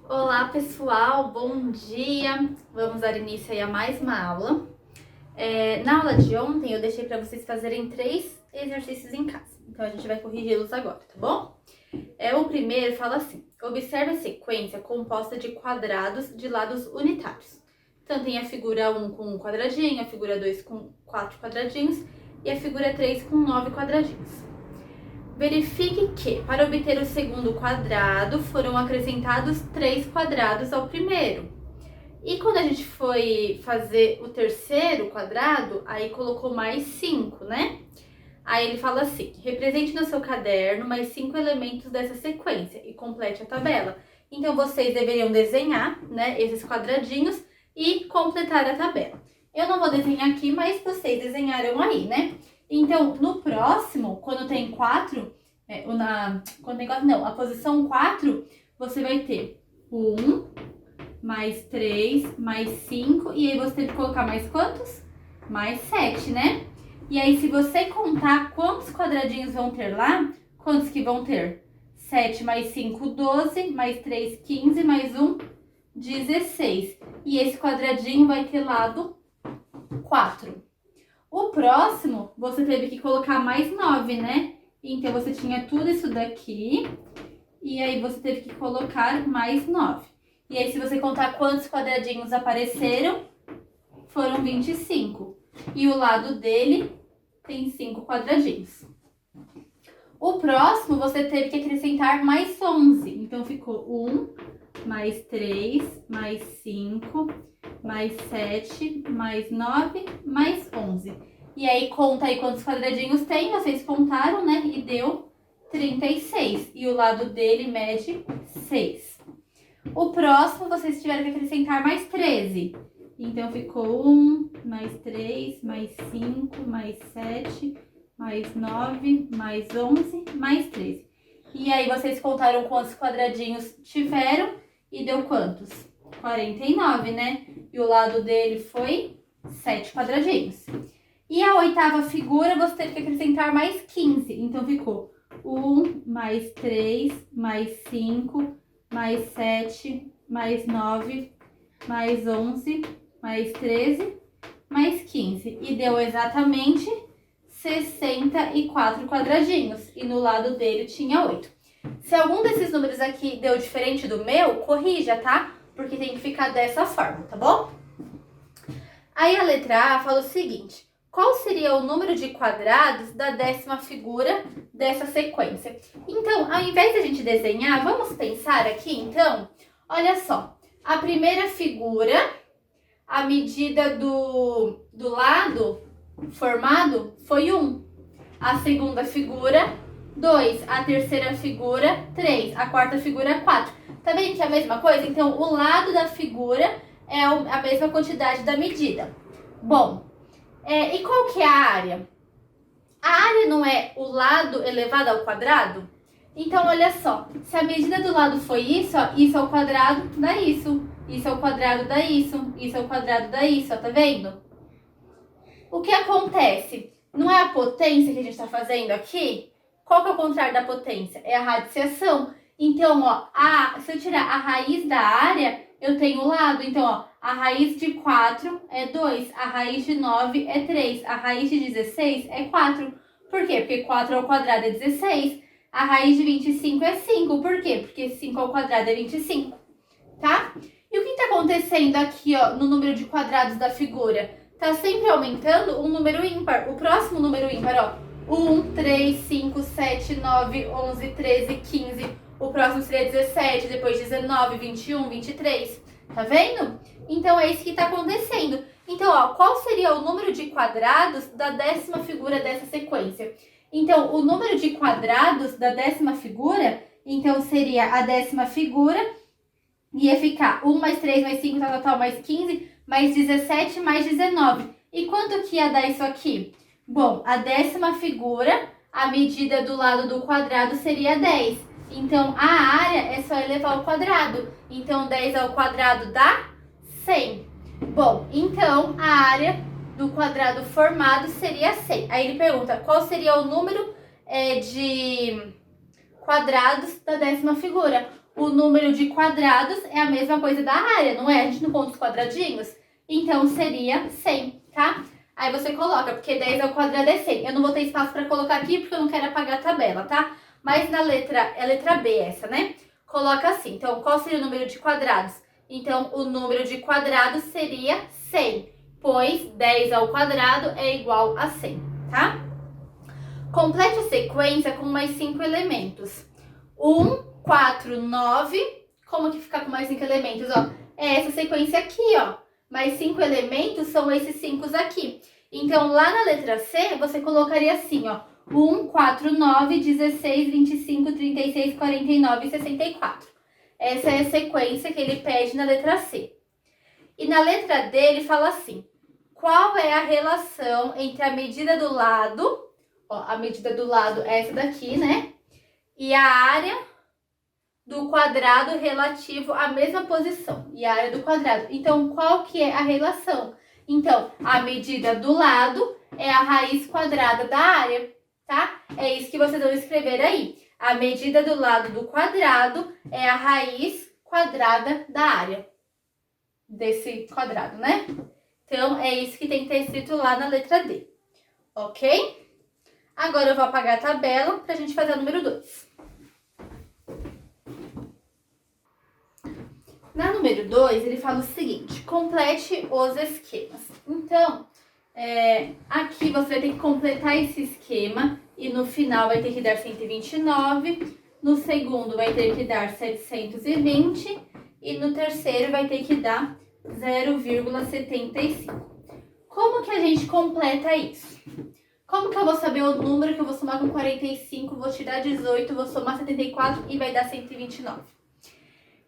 Olá pessoal, bom dia! Vamos dar início aí a mais uma aula. Na aula de ontem eu deixei para vocês fazerem 3 exercícios em casa, então a gente vai corrigi-los agora, tá bom? O primeiro fala assim: observe a sequência composta de quadrados de lados unitários. Então tem a figura 1 com 1 quadradinho, a figura 2 com 4 quadradinhos e a figura 3 com 9 quadradinhos. Verifique que, para obter o segundo quadrado, foram acrescentados 3 quadrados ao primeiro. E quando a gente foi fazer o terceiro quadrado, aí colocou mais 5, né? Aí ele fala assim: represente no seu caderno mais 5 elementos dessa sequência e complete a tabela. Então vocês deveriam desenhar, né, esses quadradinhos e completar a tabela. Eu não vou desenhar aqui, mas vocês desenharam aí, né? Então, no próximo, quando tem 4, a posição 4, você vai ter 1, mais 3, mais 5, e aí você tem que colocar mais quantos? Mais 7, né? E aí, se você contar quantos quadradinhos vão ter lá, quantos que vão ter? 7 mais 5, 12, mais 3, 15, mais 1, 16. E esse quadradinho vai ter lado 4. O próximo, você teve que colocar mais 9, né? Então, você tinha tudo isso daqui, e aí você teve que colocar mais 9. E aí, se você contar quantos quadradinhos apareceram, foram 25. E o lado dele tem 5 quadradinhos. O próximo, você teve que acrescentar mais 11. Então, ficou 1, mais 3, mais 5, mais 7, mais 9, mais 11. E aí, conta aí quantos quadradinhos tem, vocês contaram, né? E deu 36. E o lado dele mede 6. O próximo, vocês tiveram que acrescentar mais 13. Então, ficou 1, mais 3, mais 5, mais 7, mais 9, mais 11, mais 13. E aí, vocês contaram quantos quadradinhos tiveram e deu quantos? 49, né? E o lado dele foi 7 quadradinhos. E a oitava figura, você teve que acrescentar mais 15. Então, ficou 1, mais 3, mais 5, mais 7, mais 9, mais 11, mais 13, mais 15. E deu exatamente 64 quadradinhos. E no lado dele tinha 8. Se algum desses números aqui deu diferente do meu, corrija, tá? Porque tem que ficar dessa forma, tá bom? Aí a letra A fala o seguinte: qual seria o número de quadrados da 10ª figura dessa sequência? Então, ao invés de a gente desenhar, vamos pensar aqui, então? Olha só, a primeira figura, a medida do lado formado foi 1. A segunda figura, 2. A terceira figura, 3. A quarta figura, 4. Tá vendo que é a mesma coisa? Então, o lado da figura é a mesma quantidade da medida. Bom, e qual que é a área? A área não é o lado elevado ao quadrado? Então, olha só, se a medida do lado foi isso, ó, isso ao quadrado dá isso. Isso ao quadrado dá isso. Isso ao quadrado dá isso, ó, tá vendo? O que acontece? Não é a potência que a gente está fazendo aqui? Qual que é o contrário da potência? É a radiciação. Então, ó, se eu tirar a raiz da área, eu tenho o lado. Então, ó, a raiz de 4 é 2, a raiz de 9 é 3, a raiz de 16 é 4. Por quê? Porque 4 ao quadrado é 16. A raiz de 25 é 5. Por quê? Porque 5 ao quadrado é 25, tá? E o que está acontecendo aqui, ó, no número de quadrados da figura? Tá sempre aumentando um número ímpar. O próximo número ímpar, ó, 1, 3, 5, 7, 9, 11, 13, 15. O próximo seria 17, depois 19, 21, 23. Tá vendo? Então, é isso que tá acontecendo. Então, ó, qual seria o número de quadrados da 10ª figura dessa sequência? Então, o número de quadrados da 10ª figura, então, seria a 10ª figura, ia ficar 1 mais 3 mais 5, tal, mais 15, mais 17, mais 19. E quanto que ia dar isso aqui? Bom, a 10ª figura, a medida do lado do quadrado seria 10. Então, a área é só elevar ao quadrado. Então, 10 ao quadrado dá 100. Bom, então, a área do quadrado formado seria 100. Aí ele pergunta, qual seria o número de quadrados da 10ª figura? o número de quadrados é a mesma coisa da área, não é? A gente não conta os quadradinhos? Então, seria 100, tá? Aí você coloca, porque 10 ao quadrado é 100. Eu não vou ter espaço para colocar aqui, porque eu não quero apagar a tabela, tá? Mas na letra, é letra B essa, né? Coloca assim. Então, qual seria o número de quadrados? Então, o número de quadrados seria 100, pois 10 ao quadrado é igual a 100, tá? Complete a sequência com mais 5 elementos. 1, 4, 9. Como que fica com mais 5 elementos? Ó, é essa sequência aqui, ó. Mais 5 elementos são esses 5 aqui. Então, lá na letra C, você colocaria assim, ó. 1, 4, 9, 16, 25, 36, 49 e 64. Essa é a sequência que ele pede na letra C. E na letra D, ele fala assim. Qual é a relação entre a medida do lado, ó, a medida do lado é essa daqui, né? E a área do quadrado relativo à mesma posição. E a área do quadrado. Então, qual que é a relação? Então, a medida do lado é a raiz quadrada da área, tá? É isso que vocês vão escrever aí. A medida do lado do quadrado é a raiz quadrada da área desse quadrado, né? Então, é isso que tem que ter escrito lá na letra D, ok? Agora eu vou apagar a tabela pra gente fazer o número 2. Na número 2, ele fala o seguinte, complete os esquemas. Então, aqui você vai ter que completar esse esquema e no final vai ter que dar 129, no segundo vai ter que dar 720 e no terceiro vai ter que dar 0,75. Como que a gente completa isso? Como que eu vou saber o número que eu vou somar com 45, vou tirar 18, vou somar 74 e vai dar 129?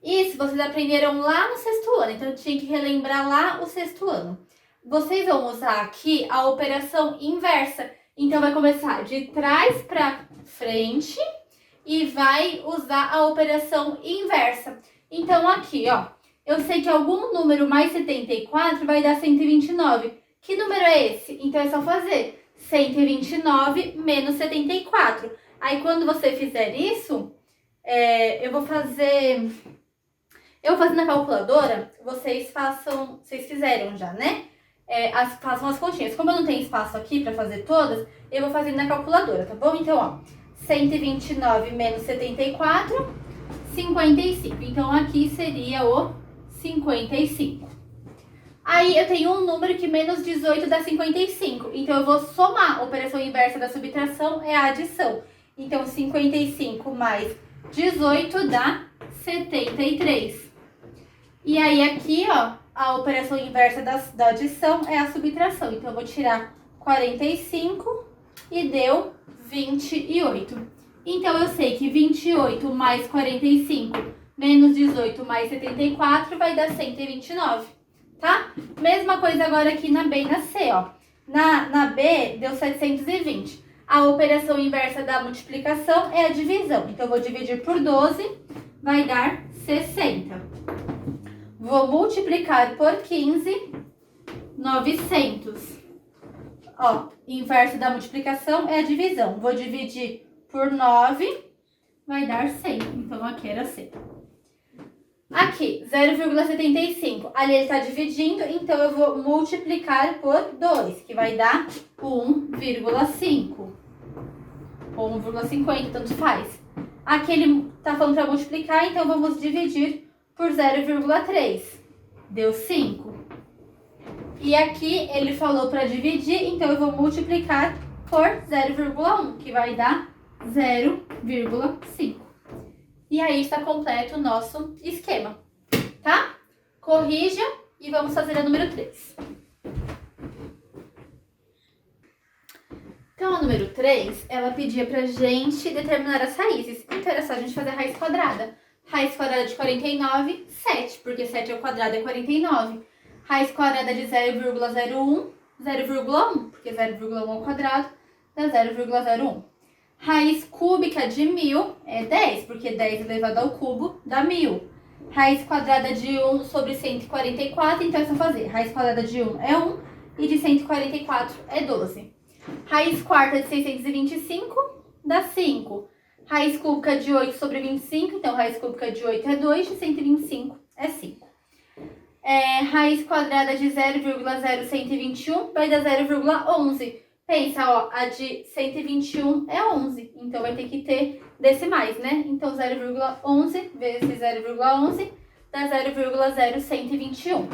Isso vocês aprenderam lá no sexto ano, então eu tinha que relembrar lá o sexto ano. Vocês vão usar aqui a operação inversa. Então vai começar de trás para frente e vai usar a operação inversa. Então aqui, ó, eu sei que algum número mais 74 vai dar 129. Que número é esse? Então é só fazer 129 menos 74. Aí quando você fizer isso, eu vou fazer na calculadora, vocês fizeram já, né? Façam as continhas. Como eu não tenho espaço aqui para fazer todas, eu vou fazer na calculadora, tá bom? Então, ó, 129 menos 74, 55. Então, aqui seria o 55. Aí, eu tenho um número que menos 18 dá 55. Então, eu vou somar. A operação inversa da subtração é a adição. Então, 55 mais 18 dá 73. E aí, aqui, ó, a operação inversa da adição é a subtração. Então, eu vou tirar 45 e deu 28. Então, eu sei que 28 mais 45 menos 18 mais 74 vai dar 129, tá? Mesma coisa agora aqui na B e na C, ó. Na B, deu 720. A operação inversa da multiplicação é a divisão. Então, eu vou dividir por 12, vai dar 60. Vou multiplicar por 15, 900. Ó, inverso da multiplicação é a divisão. Vou dividir por 9, vai dar 100. Então, aqui era 100. Aqui, 0,75. Ali ele está dividindo, então eu vou multiplicar por 2, que vai dar 1,5. Ou 1,50, tanto faz. Aqui ele está falando para multiplicar, então vamos dividir por 0,3. Deu 5. E aqui ele falou para dividir, então eu vou multiplicar por 0,1, que vai dar 0,5. E aí está completo o nosso esquema, tá? Corrija e vamos fazer a número 3. Então, a número 3, ela pedia pra gente determinar as raízes. Então, era só a gente fazer a raiz quadrada. Raiz quadrada de 49, 7, porque 7 ao quadrado é 49. Raiz quadrada de 0,01, 0,1, porque 0,1 ao quadrado dá 0,01. Raiz cúbica de 1000 é 10, porque 10 elevado ao cubo dá 1000. Raiz quadrada de 1 sobre 144, então é só fazer. Raiz quadrada de 1 é 1 e de 144 é 12. Raiz quarta de 625 dá 5. Raiz cúbica de 8 sobre 25, então raiz cúbica de 8 é 2, de 125 é 5. Raiz quadrada de 0,0121 vai dar 0,11. Pensa, ó, a de 121 é 11, então vai ter que ter decimais, né? Então 0,11 vezes 0,11 dá 0,0121.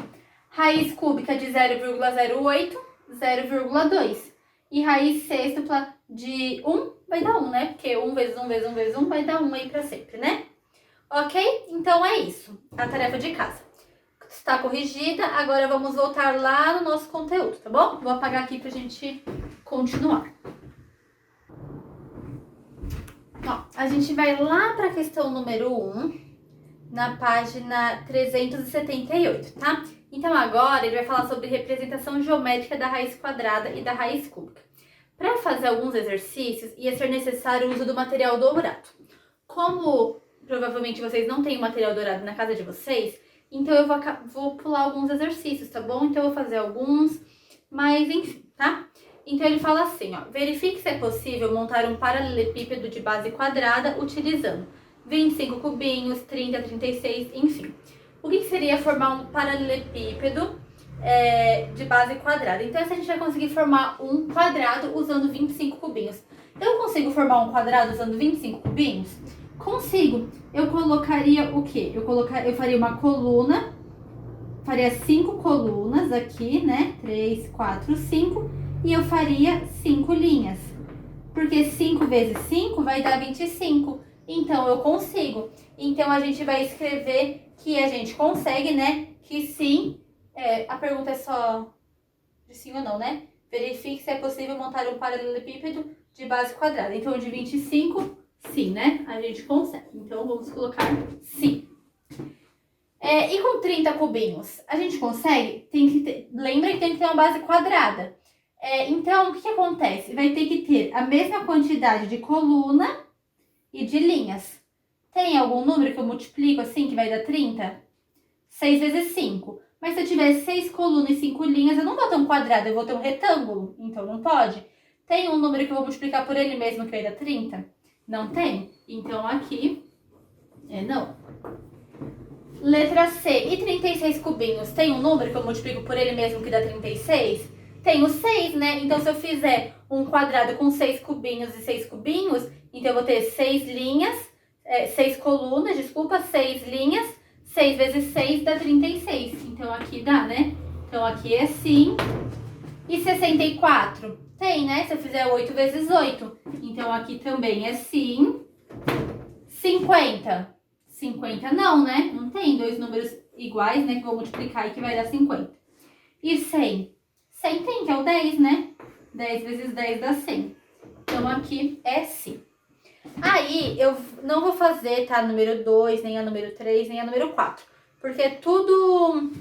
Raiz cúbica de 0,08, 0,2. E raiz sextupla de 1 vai dar 1, né? Porque 1 vezes 1 vezes 1 vezes 1 vai dar 1 aí pra sempre, né? Ok? Então é isso, a tarefa de casa. Está corrigida, agora vamos voltar lá no nosso conteúdo, tá bom? Vou apagar aqui pra gente continuar. Ó, a gente vai lá pra questão número 1, na página 378, tá? Então agora ele vai falar sobre representação geométrica da raiz quadrada e da raiz cúbica. Para fazer alguns exercícios, ia ser necessário o uso do material dourado. Como provavelmente vocês não têm material dourado na casa de vocês, então eu vou pular alguns exercícios, tá bom? Então eu vou fazer alguns, mas enfim, tá? Então ele fala assim, ó, verifique se é possível montar um paralelepípedo de base quadrada utilizando 25 cubinhos, 30, 36, enfim. O que seria formar um paralelepípedo de base quadrada? Então, se a gente vai conseguir formar um quadrado usando 25 cubinhos. Eu consigo formar um quadrado usando 25 cubinhos? Consigo. Eu colocaria o quê? Eu faria uma coluna, faria 5 colunas aqui, né? 3, 4, 5. E eu faria 5 linhas. Porque 5 vezes 5 vai dar 25. Então, eu consigo. Então, a gente vai escrever que a gente consegue, né? Que sim. A pergunta é só de sim ou não, né? Verifique se é possível montar um paralelepípedo de base quadrada. Então, de 25, sim, né? A gente consegue. Então, vamos colocar sim. E com 30 cubinhos, a gente consegue? Lembra que tem que ter uma base quadrada. Então, o que acontece? Vai ter que ter a mesma quantidade de coluna e de linhas. Tem algum número que eu multiplico assim que vai dar 30? 6 vezes 5. Mas se eu tiver 6 colunas e 5 linhas, eu não vou ter um quadrado, eu vou ter um retângulo. Então não pode. Tem um número que eu vou multiplicar por ele mesmo que vai dar 30? Não tem. Então aqui não. Letra C. E 36 cubinhos? Tem um número que eu multiplico por ele mesmo que dá 36? Tem o 6, né? Então se eu fizer um quadrado com 6 cubinhos e 6 cubinhos, então eu vou ter 6 linhas, 6 colunas, 6 linhas, 6 vezes 6 dá 36. Então aqui dá, né? Então aqui é sim. E 64? Tem, né? Se eu fizer 8 vezes 8. Então aqui também é sim. 50? 50 não, né? Não tem dois números iguais, né? Que vou multiplicar e que vai dar 50. E 100? 100 tem, que é o 10, né? 10 vezes 10 dá 100. Então aqui é sim. Aí, eu não vou fazer, tá, número 2, nem a número 3, nem a número 4. Porque é tudo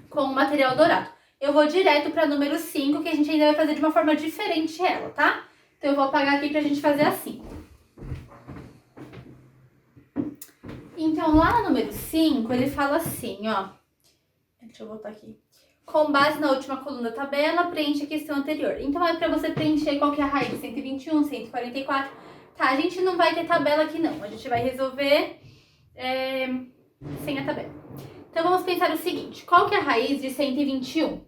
com material dourado. Eu vou direto pra número 5, que a gente ainda vai fazer de uma forma diferente ela, tá? Então, eu vou apagar aqui pra gente fazer assim. Então, lá no número 5, ele fala assim, ó. Deixa eu voltar aqui. Com base na última coluna da tabela, preenche a questão anterior. Então, é pra você preencher qual que é a raiz, 121, 144... Tá, a gente não vai ter tabela aqui não, a gente vai resolver sem a tabela. Então vamos pensar o seguinte, qual que é a raiz de 121?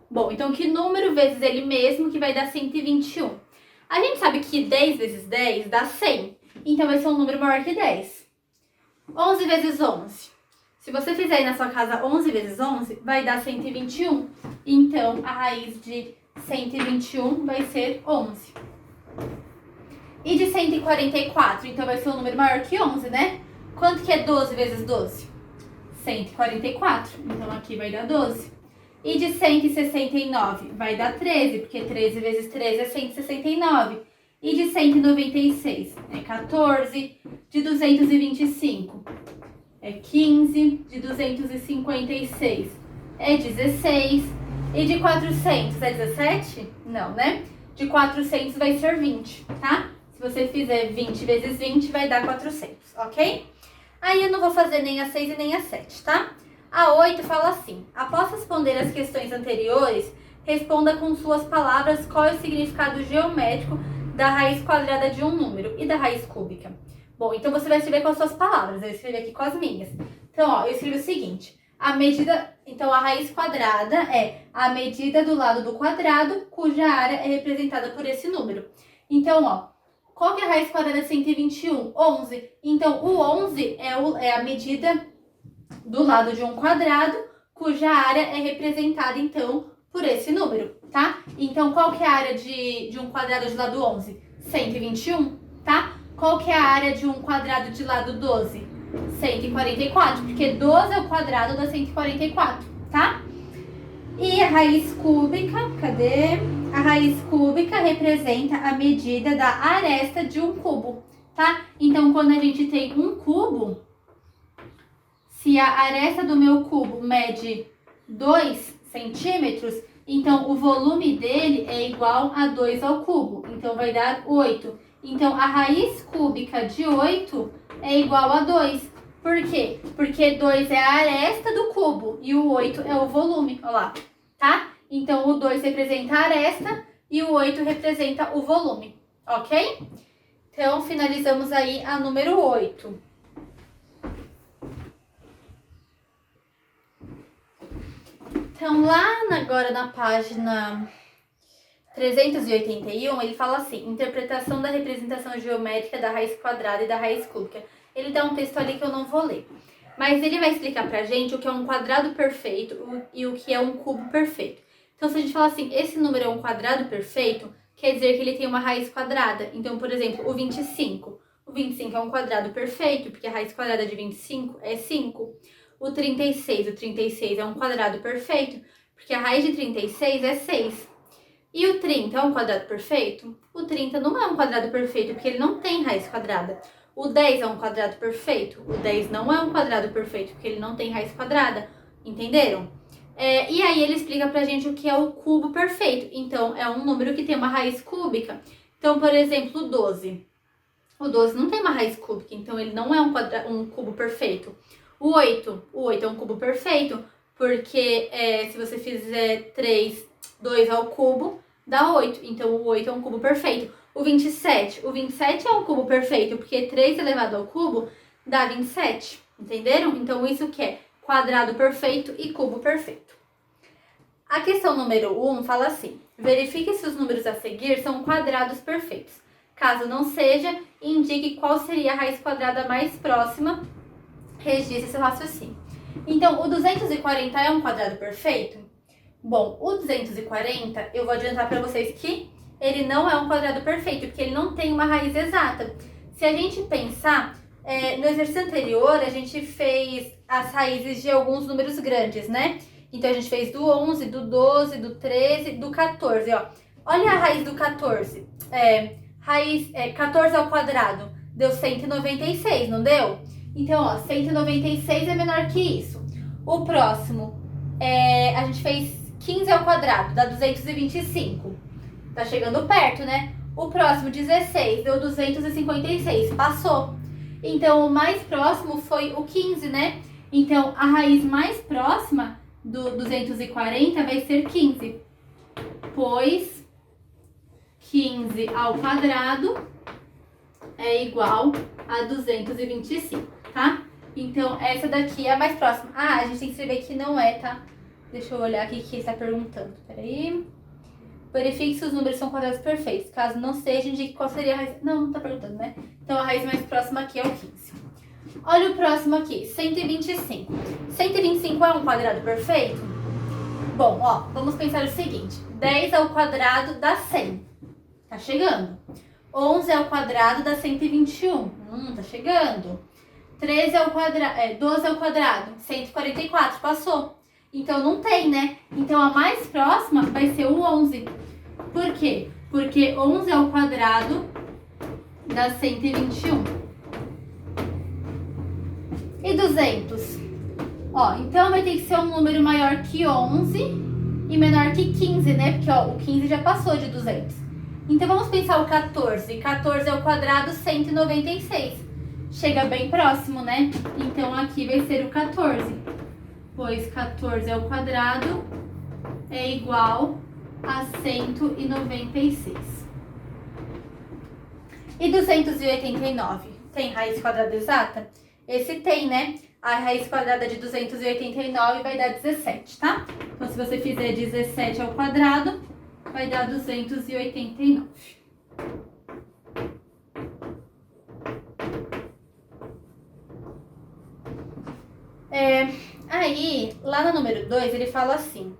Bom, então que número vezes ele mesmo que vai dar 121? A gente sabe que 10 vezes 10 dá 100, então vai ser um número maior que 10. 11 vezes 11. Se você fizer aí na sua casa 11 vezes 11, vai dar 121. Então a raiz de 121 vai ser 11. E de 144, então vai ser um número maior que 11, né? Quanto que é 12 vezes 12? 144, então aqui vai dar 12. E de 169 vai dar 13, porque 13 vezes 13 é 169. E de 196 é 14. De 225 é 15. De 256 é 16. E de 400 é 17? Não, né? De 400 vai ser 20, tá? Se você fizer 20 vezes 20, vai dar 400, ok? Aí eu não vou fazer nem a 6 e nem a 7, tá? A 8 fala assim, após responder as questões anteriores, responda com suas palavras qual é o significado geométrico da raiz quadrada de um número e da raiz cúbica. Bom, então você vai escrever com as suas palavras, eu escrevi aqui com as minhas. Então, ó, eu escrevi o seguinte, então a raiz quadrada é a medida do lado do quadrado, cuja área é representada por esse número. Então, ó, qual que é a raiz quadrada de 121? 11. Então, o 11 é a medida do lado de um quadrado, cuja área é representada, então, por esse número, tá? Então, qual que é a área de um quadrado de lado 11? 121, tá? Qual que é a área de um quadrado de lado 12? 144, porque 12 é o quadrado da 144, tá? E a raiz cúbica, cadê? A raiz cúbica representa a medida da aresta de um cubo, tá? Então, quando a gente tem um cubo, se a aresta do meu cubo mede 2 centímetros, então o volume dele é igual a 2 ao cubo, então vai dar 8. Então, a raiz cúbica de 8 é igual a 2. Por quê? Porque 2 é a aresta do cubo e o 8 é o volume, olha lá, tá? Então, o 2 representa a aresta e o 8 representa o volume, ok? Então, finalizamos aí a número 8. Então, agora na página 381, ele fala assim, interpretação da representação geométrica da raiz quadrada e da raiz cúbica. Ele dá um texto ali que eu não vou ler. Mas ele vai explicar pra gente o que é um quadrado perfeito e o que é um cubo perfeito. Então, se a gente fala assim, esse número é um quadrado perfeito, quer dizer que ele tem uma raiz quadrada. Então, por exemplo, o 25. O 25 é um quadrado perfeito, porque a raiz quadrada de 25 é 5. O 36 é um quadrado perfeito, porque a raiz de 36 é 6. E o 30 é um quadrado perfeito? O 30 não é um quadrado perfeito, porque ele não tem raiz quadrada. O 10 é um quadrado perfeito? O 10 não é um quadrado perfeito, porque ele não tem raiz quadrada. Entenderam? E aí ele explica pra gente o que é o cubo perfeito. Então, é um número que tem uma raiz cúbica. Então, por exemplo, o 12. O 12 não tem uma raiz cúbica, então ele não é um cubo perfeito. O 8 é um cubo perfeito, porque se você fizer 2 ao cubo, dá 8. Então, o 8 é um cubo perfeito. O 27 é um cubo perfeito, porque 3 elevado ao cubo dá 27. Entenderam? Então, isso que é quadrado perfeito e cubo perfeito. A questão número 1 fala assim, verifique se os números a seguir são quadrados perfeitos. Caso não seja, indique qual seria a raiz quadrada mais próxima. Registre seu raciocínio. Então, o 240 é um quadrado perfeito? Bom, o 240, eu vou adiantar para vocês que ele não é um quadrado perfeito, porque ele não tem uma raiz exata. Se a gente pensar, no exercício anterior, a gente fez as raízes de alguns números grandes, né? Então, a gente fez do 11, do 12, do 13, do 14, ó. Olha a raiz do 14. 14 ao quadrado deu 196, não deu? Então, ó, 196 é menor que isso. O próximo, a gente fez 15 ao quadrado, dá 225. Tá chegando perto, né? O próximo, 16, deu 256, passou. Então, o mais próximo foi o 15, né? Então, a raiz mais próxima do 240 vai ser 15. Pois 15 ao quadrado é igual a 225, tá? Então, essa daqui é a mais próxima. Ah, a gente tem que escrever que não é, tá? Deixa eu olhar aqui o que ele está perguntando. Peraí. Verifique se os números são quadrados perfeitos. Caso não seja, indique qual seria a raiz... Não tá perguntando, né? Então, a raiz mais próxima aqui é o 15. Olha o próximo aqui, 125. 125 é um quadrado perfeito? Bom, ó, vamos pensar o seguinte. 10 ao quadrado dá 100. Tá chegando. 11 ao quadrado dá 121. Tá chegando. 13 ao quadrado, 12 ao quadrado, 144, passou. Então, não tem, né? Então, a mais próxima vai ser o 11. Por quê? Porque 11 ao quadrado dá 121. E 200? Ó, então vai ter que ser um número maior que 11 e menor que 15, né? Porque, ó, o 15 já passou de 200. Então, vamos pensar o 14. 14 ao quadrado, 196. Chega bem próximo, né? Então, aqui vai ser o 14. Pois 14 ao quadrado é igual a 196. E 289? tem raiz quadrada exata? Esse tem, né? A raiz quadrada de 289 vai dar 17, tá? Então, se você fizer 17 ao quadrado, vai dar 289. Aí, lá no número 2, ele fala assim,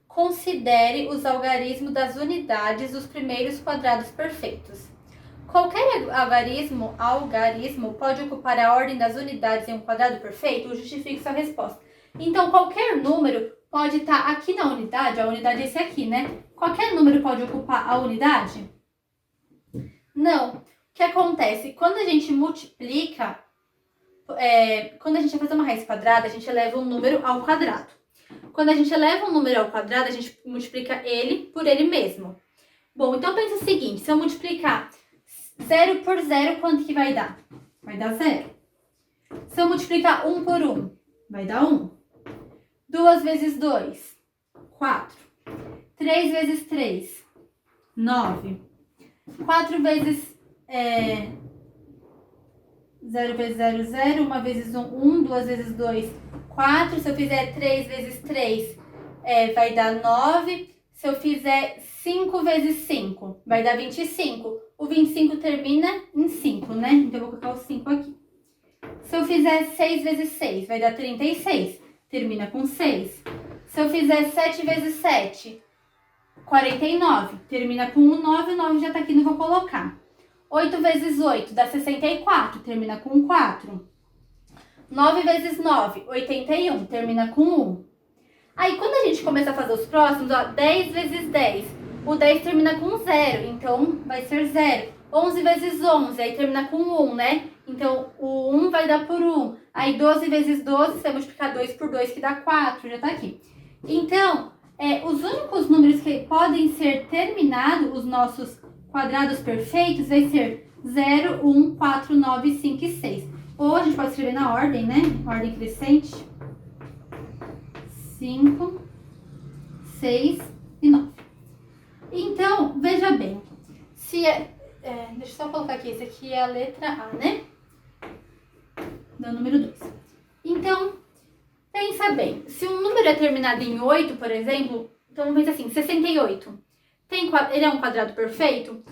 considere os algarismos das unidades dos primeiros quadrados perfeitos. Qualquer algarismo pode ocupar a ordem das unidades em um quadrado perfeito? Justifique sua resposta. Então, qualquer número pode estar aqui na unidade, a unidade é esse aqui, né? Qualquer número pode ocupar a unidade? Não. O que acontece? Quando a gente multiplica, quando a gente vai fazer uma raiz quadrada, a gente eleva um número ao quadrado. Quando a gente eleva um número ao quadrado, a gente multiplica ele por ele mesmo. Bom, então pensa o seguinte, se eu multiplicar 0 por 0, quanto que vai dar? Vai dar 0. Se eu multiplicar 1 por 1, vai dar 1. 2 vezes 2, 4. 3 vezes 3, 9. 4 vezes 0 vezes 0, 0. 1 vezes 1, 1. 2 vezes 2, 4. Se eu fizer 3 vezes 3, vai dar 9. Se eu fizer 5 vezes 5, vai dar 25. O 25 termina em 5, né? Então, eu vou colocar o 5 aqui. Se eu fizer 6 vezes 6, vai dar 36. Termina com 6. Se eu fizer 7 vezes 7, 49. Termina com 1, 9. O 9 já tá aqui, não vou colocar. 8 vezes 8 dá 64. Termina com 4. 9 vezes 9, 81. Termina com 1. Aí, quando a gente começa a fazer os próximos, ó, 10 vezes 10. O 10 termina com 0, então vai ser 0. 11 vezes 11, aí termina com 1, né? Então, o 1 vai dar por 1. Aí, 12 vezes 12, você multiplicar 2 por 2, que dá 4, já tá aqui. Então, os únicos números que podem ser terminados, os nossos quadrados perfeitos, vai ser 0, 1, 4, 9, 5 e 6. Ou a gente pode escrever na ordem, né? Ordem crescente. 5, 6 e 9. Então, veja bem, se deixa eu só colocar aqui, esse aqui é a letra A, né? Do número 2. Então, pensa bem, se um número é terminado em 8, por exemplo, então vamos pensar assim, 68. Ele é um quadrado perfeito?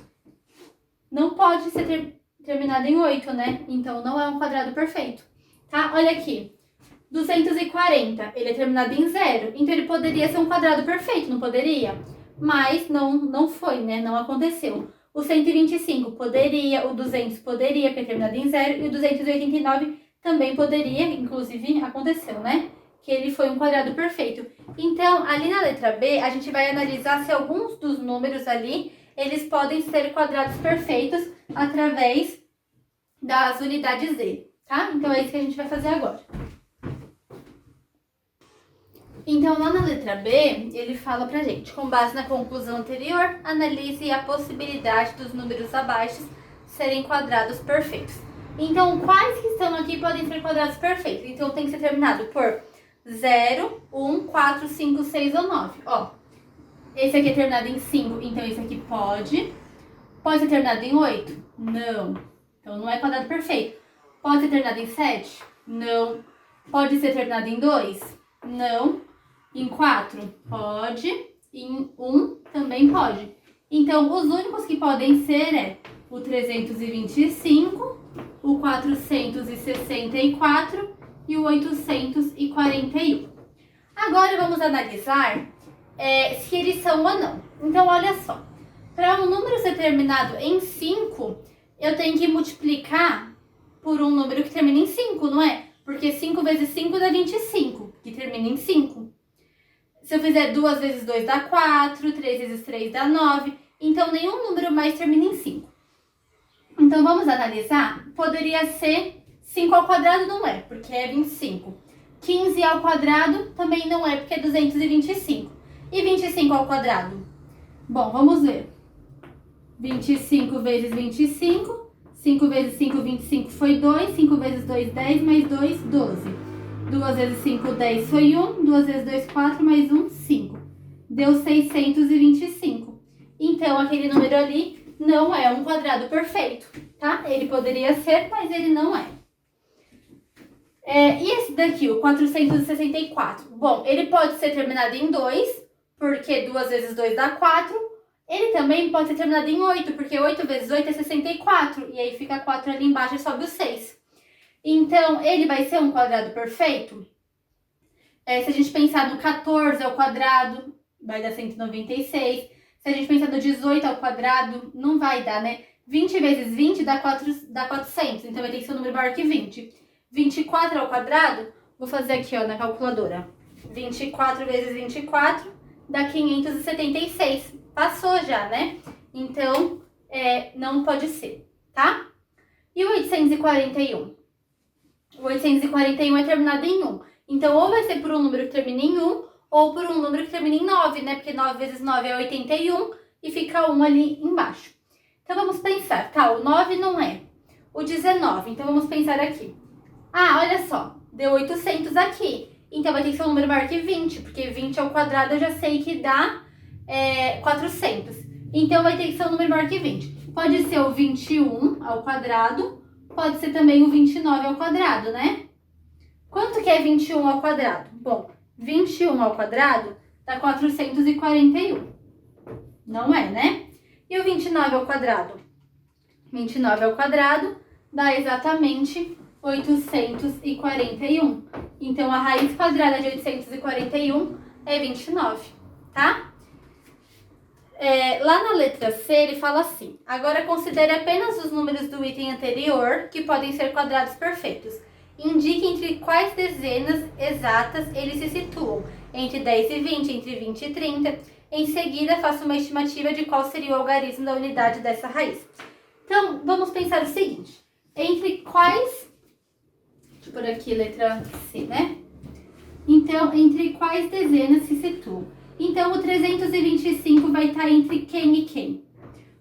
Não pode ser terminado em 8, né? Então, não é um quadrado perfeito, tá? Olha aqui. 240, ele é terminado em 0, então ele poderia ser um quadrado perfeito, não poderia? Mas não foi, né? Não aconteceu. O 125 poderia, o 200 poderia, porque é terminado em 0, e o 289 também poderia, inclusive aconteceu, né? Que ele foi um quadrado perfeito. Então, ali na letra B, a gente vai analisar se alguns dos números ali, eles podem ser quadrados perfeitos através das unidades dele, tá? Então, é isso que a gente vai fazer agora. Então, lá na letra B, ele fala pra gente, com base na conclusão anterior, analise a possibilidade dos números abaixo serem quadrados perfeitos. Então, quais que estão aqui podem ser quadrados perfeitos? Então, tem que ser terminado por 0, 1, 4, 5, 6 ou 9. Ó, esse aqui é terminado em 5, então esse aqui pode. Pode ser terminado em 8? Não. Então, não é quadrado perfeito. Pode ser terminado em 7? Não. Pode ser terminado em 2? Não. Em 4? Pode. Em 1? Também pode. Então, os únicos que podem ser o 325, o 464 e o 841. Agora, vamos analisar se eles são ou não. Então, olha só. Para um número ser terminado em 5, eu tenho que multiplicar por um número que termina em 5, não é? Porque 5 vezes 5 dá 25, que termina em 5. Se eu fizer 2 vezes 2 dá 4, 3 vezes 3 dá 9. Então, nenhum número mais termina em 5. Então, vamos analisar. Poderia ser 5 ao quadrado, não é, porque é 25. 15 ao quadrado também não é, porque é 225. E 25 ao quadrado? Bom, vamos ver. 25 vezes 25. 5 vezes 5, 25 foi 2. 5 vezes 2, 10. Mais 2, 12. 2 vezes 5, 10 foi 1. 2 vezes 2, 4. Mais 1, 5. Deu 625. Então, aquele número ali não é um quadrado perfeito, tá? tá? Ele poderia ser, mas ele não é. E esse daqui, o 464? Bom, ele pode ser terminado em 2, porque 2 vezes 2 dá 4. Ele também pode ser terminado em 8, porque 8 vezes 8 é 64. E aí fica 4 ali embaixo e sobe o 6. Então, ele vai ser um quadrado perfeito? Se a gente pensar no 14 ao quadrado, vai dar 196. Se a gente pensar no 18 ao quadrado, não vai dar, né? 20 vezes 20 dá 400. Então, vai ter que ser um número maior que 20. 24 ao quadrado, vou fazer aqui, ó, na calculadora. 24 vezes 24 dá 576. Passou já, né? Então, não pode ser, tá? E o 841? O 841 é terminado em 1. Então, ou vai ser por um número que termina em 1, ou por um número que termina em 9, né? Porque 9 vezes 9 é 81 e fica 1 ali embaixo. Então, vamos pensar, tá? O 9 não é. O 19, então vamos pensar aqui. Ah, olha só, deu 800 aqui. Então, vai ter que ser um número maior que 20, porque 20 ao quadrado eu já sei que dá 400. Então, vai ter que ser um número maior que 20. Pode ser o 21 ao quadrado, pode ser também o 29 ao quadrado, né? Quanto que é 21 ao quadrado? Bom, 21 ao quadrado dá 441. Não é, né? E o 29 ao quadrado? 29 ao quadrado dá exatamente 841. Então, a raiz quadrada de 841 é 29, tá? Lá na letra C, ele fala assim: agora considere apenas os números do item anterior que podem ser quadrados perfeitos. Indique entre quais dezenas exatas eles se situam, entre 10 e 20, entre 20 e 30. Em seguida, faça uma estimativa de qual seria o algarismo da unidade dessa raiz. Então, vamos pensar o seguinte: entre quais... Deixa eu pôr aqui letra C, né? Então, entre quais dezenas se situam? Então, o 325 vai estar entre quem e quem?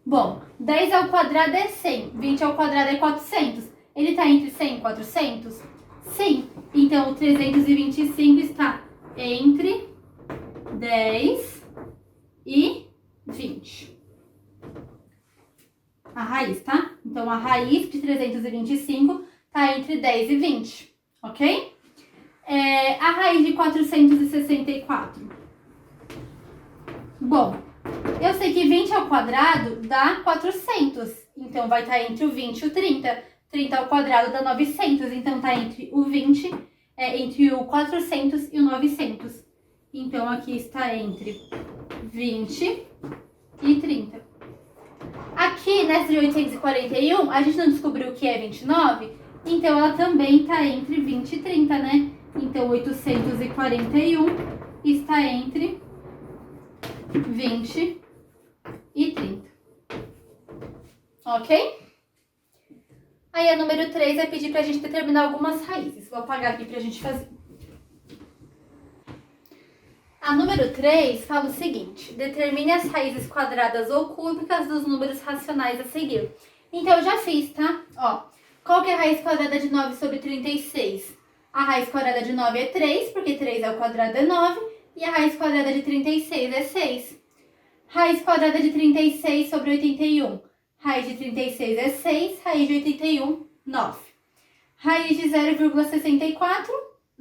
Bom, 10 ao quadrado é 100, 20 ao quadrado é 400. Ele está entre 100 e 400? Sim. Então, o 325 está entre 10 e 20. A raiz, tá? Então, a raiz de 325 está entre 10 e 20, ok? A raiz de 464. Bom, eu sei que 20 ao quadrado dá 400, então vai estar entre o 20 e o 30. 30 ao quadrado dá 900, então tá entre o 20, entre o 400 e o 900. Então, aqui está entre 20 e 30. Aqui, nessa de 841, a gente não descobriu o que é 29, então ela também está entre 20 e 30, né? Então, 841 está entre 20 e 30. Ok? Aí, a número 3 vai pedir pra gente determinar algumas raízes. Vou apagar aqui pra gente fazer. A número 3 fala o seguinte: determine as raízes quadradas ou cúbicas dos números racionais a seguir. Então, eu já fiz, tá? Ó, qual que é a raiz quadrada de 9 sobre 36? A raiz quadrada de 9 é 3, porque 3 ao quadrado é 9. E a raiz quadrada de 36 é 6. Raiz quadrada de 36 sobre 81. Raiz de 36 é 6, raiz de 81, 9. Raiz de 0,64,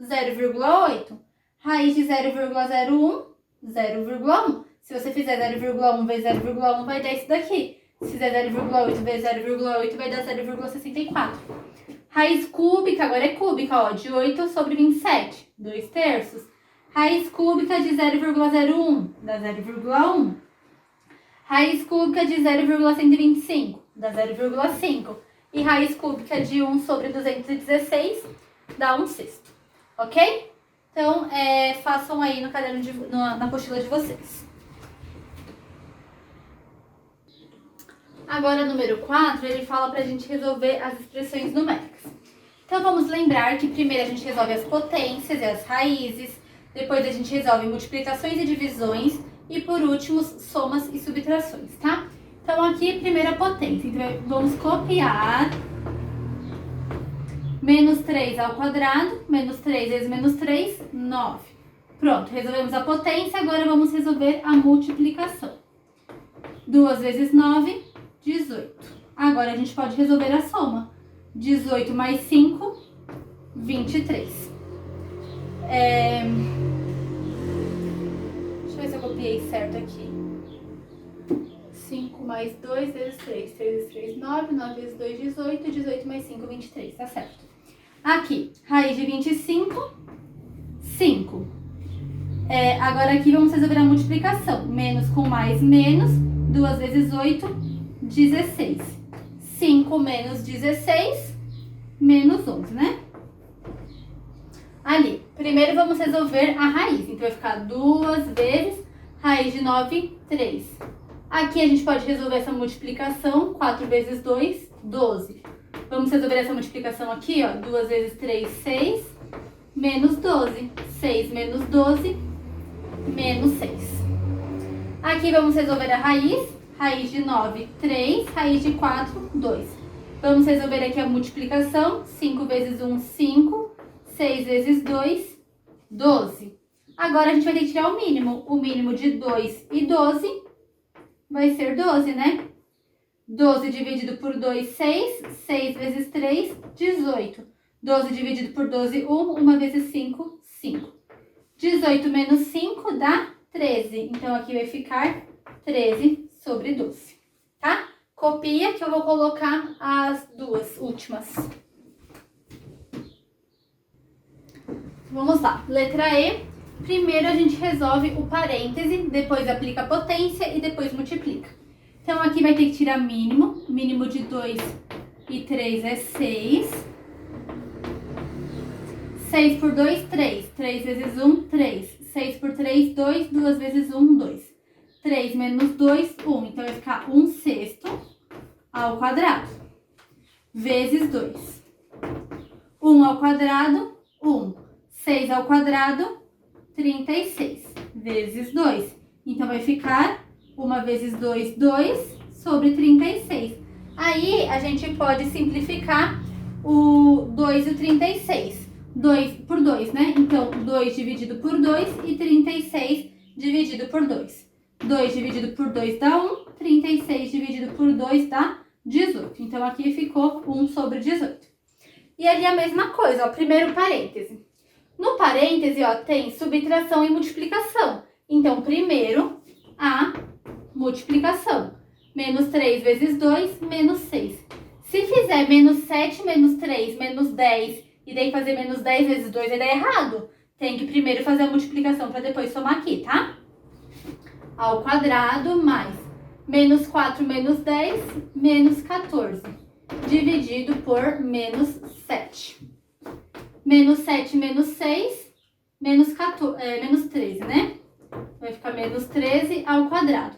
0,8. Raiz de 0,01, 0,1. Se você fizer 0,1 vezes 0,1, vai dar isso daqui. Se fizer 0,8 vezes 0,8, vai dar 0,64. Raiz cúbica, agora é cúbica, ó, de 8 sobre 27, 2 terços. Raiz cúbica de 0,01, dá 0,1. Raiz cúbica de 0,125, dá 0,5. E raiz cúbica de 1 sobre 216, dá 1/6. Ok? Então, façam aí no caderno na apostila de vocês. Agora, número 4, ele fala pra gente resolver as expressões numéricas. Então, vamos lembrar que primeiro a gente resolve as potências e as raízes, depois a gente resolve multiplicações e divisões, e por último, somas e subtrações, tá? Então, aqui, primeira potência. Então, vamos copiar menos 3 ao quadrado, menos 3 vezes menos 3, 9. Pronto, resolvemos a potência, agora vamos resolver a multiplicação. 2 vezes 9, 18. Agora a gente pode resolver a soma. 18 mais 5, 23. Deixa eu ver se eu copiei certo aqui. 5 mais 2 vezes 3. 3 vezes 3, 9. 9 vezes 2, 18. 18 mais 5, 23. Tá certo. Aqui, raiz de 25, 5. Agora aqui vamos resolver a multiplicação. Menos com mais, menos. 2 vezes 8, 16. 5 menos 16, menos 11, né? Ali, primeiro vamos resolver a raiz. Então vai ficar 2 vezes raiz de 9, 3. Aqui a gente pode resolver essa multiplicação. 4 vezes 2, 12. Vamos resolver essa multiplicação aqui, ó. 2 vezes 3, 6, menos 12. 6 menos 12, menos 6. Aqui vamos resolver a raiz. Raiz de 9, 3. Raiz de 4, 2. Vamos resolver aqui a multiplicação. 5 vezes 1, 5. 6 vezes 2, 12. Agora a gente vai ter que tirar o mínimo. O mínimo de 2 e 12 vai ser 12, né? 12 dividido por 2, 6. 6 vezes 3, 18. 12 dividido por 12, 1. 1 vezes 5, 5. 18 menos 5 dá 13. Então, aqui vai ficar 13 sobre 12, tá? Copia que eu vou colocar as duas últimas. Vamos lá. Letra E. Primeiro a gente resolve o parêntese, depois aplica a potência e depois multiplica. Então, aqui vai ter que tirar mínimo. Mínimo de 2 e 3 é 6. 6 por 2, 3. 3 vezes 1, 3. 6 por 3, 2. 2 vezes 1, 2. 3 menos 2, 1. Então, vai ficar 1 sexto ao quadrado. Vezes 2. 1 ao quadrado, 1. 6 ao quadrado, 36. Vezes 2. Então, vai ficar 1 vezes 2, 2 sobre 36. Aí, a gente pode simplificar o 2 e o 36. 2 por 2, né? Então, 2 dividido por 2 e 36 dividido por 2. 2 dividido por 2 dá 1, 36 dividido por 2 dá 18. Então, aqui ficou 1 sobre 18. E ali a mesma coisa, ó, primeiro parêntese. No parêntese, ó, tem subtração e multiplicação. Então, primeiro, a multiplicação. Menos 3 vezes 2, menos 6. Se fizer menos 7, menos 3, menos 10, e daí fazer menos 10 vezes 2 vai dar errado. Tem que primeiro fazer a multiplicação para depois somar aqui, tá? Ao quadrado mais menos 4 menos 10, menos 14. Dividido por menos 7. Menos 7 menos 6, menos 13, né? Vai ficar menos 13 ao quadrado.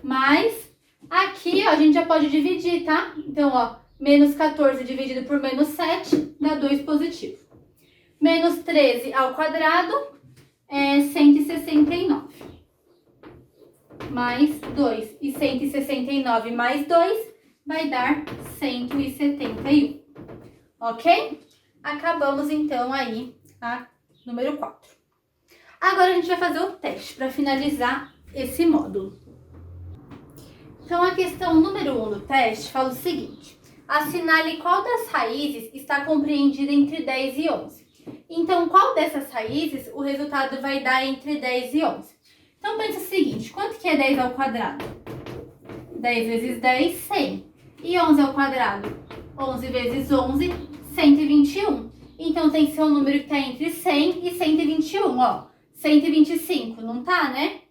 Mas aqui, ó, a gente já pode dividir, tá? Então, ó, menos 14 dividido por menos 7 dá 2 positivo. Menos 13 ao quadrado é 169. Mais 2. E 169 mais 2 vai dar 171. Ok? Acabamos, então, aí a número 4. Agora a gente vai fazer o teste para finalizar esse módulo. Então, a questão número 1 do teste fala o seguinte. Assinale qual das raízes está compreendida entre 10 e 11. Então, qual dessas raízes o resultado vai dar entre 10 e 11? Então, pensa o seguinte, quanto que é 10 ao quadrado? 10 vezes 10, 100. E 11 ao quadrado? 11 vezes 11, 121. Então, tem que ser um número que está entre 100 e 121, ó. 125, não tá, né?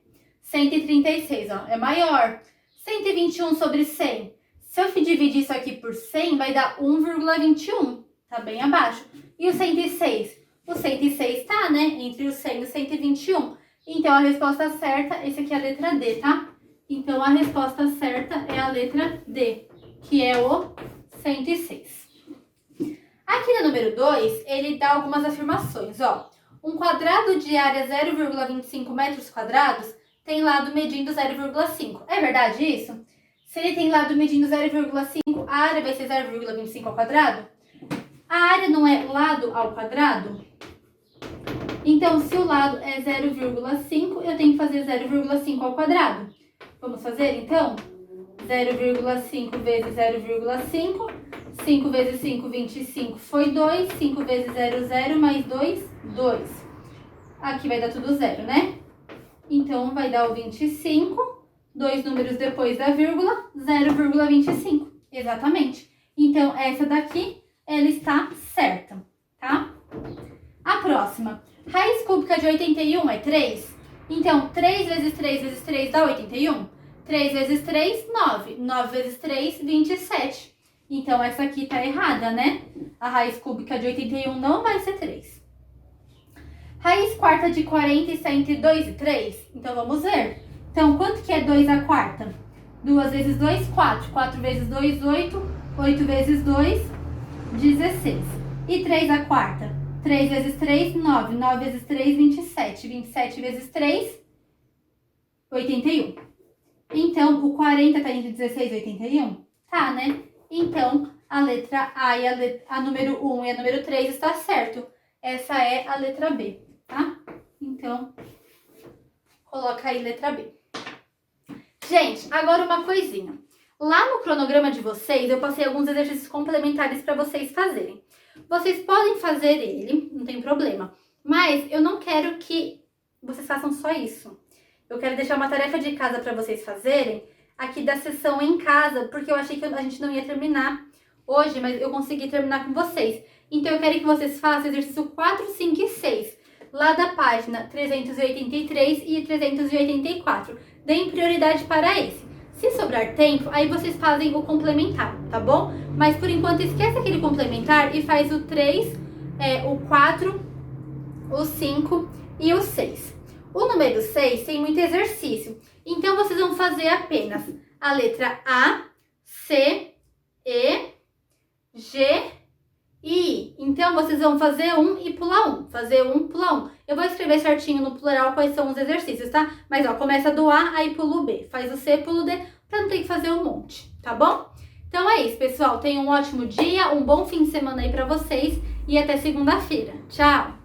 136, ó, é maior. 121 sobre 100. Se eu dividir isso aqui por 100, vai dar 1,21. Tá bem abaixo. E o 106? O 106 tá, né? Entre o 100 e o 121. Então, a resposta certa, esse aqui é a letra D, tá? Então, a resposta certa é a letra D, que é o 106. Aqui no número 2, ele dá algumas afirmações, ó. Um quadrado de área 0,25 metros quadrados tem lado medindo 0,5. É verdade isso? Se ele tem lado medindo 0,5, a área vai ser 0,25 ao quadrado? A área não é lado ao quadrado? Então, se o lado é 0,5, eu tenho que fazer 0,5 ao quadrado. Vamos fazer, então? 0,5 vezes 0,5. 5 vezes 5, 25, foi 2. 5 vezes 0, 0, mais 2, 2. Aqui vai dar tudo zero, né? Então, vai dar o 25. 2 números depois da vírgula, 0,25. Exatamente. Então, essa daqui, ela está certa, tá? A próxima. Raiz cúbica de 81 é 3. Então, 3 vezes 3 vezes 3 dá 81. 3 vezes 3, 9. 9 vezes 3, 27. Então, essa aqui tá errada, né? A raiz cúbica de 81 não vai ser 3. Raiz quarta de 40 está entre 2 e 3. Então, vamos ver. Então, quanto que é 2 à quarta? 2 vezes 2, 4. 4 vezes 2, 8. 8 vezes 2, 16. E 3 à quarta? 3 vezes 3, 9. 9 vezes 3, 27. 27 vezes 3, 81. Então, o 40 está entre 16 e 81? Tá, né? Então, a letra A e a número 1 e a número 3 está certo. Essa é a letra B, tá? Então, coloca aí letra B. Gente, agora uma coisinha. Lá no cronograma de vocês, eu passei alguns exercícios complementares para vocês fazerem. Vocês podem fazer ele, não tem problema. Mas eu não quero que vocês façam só isso. Eu quero deixar uma tarefa de casa para vocês fazerem aqui da sessão em casa, porque eu achei que a gente não ia terminar hoje, mas eu consegui terminar com vocês. Então eu quero que vocês façam exercício 4, 5 e 6, lá da página 383 e 384. Deem prioridade para esse. Se sobrar tempo, aí vocês fazem o complementar, tá bom? Mas por enquanto esquece aquele complementar e faz o 3, o 4, o 5 e o 6. O número 6 tem muito exercício, então vocês vão fazer apenas a letra A, C, E, G e I. Então vocês vão fazer um e pular um, fazer um, pular um. Eu vou escrever certinho no plural quais são os exercícios, tá? Mas ó, começa do A, aí pula o B, faz o C, pula o D, pra não ter que fazer um monte, tá bom? Então é isso, pessoal. Tenham um ótimo dia, um bom fim de semana aí pra vocês e até segunda-feira. Tchau!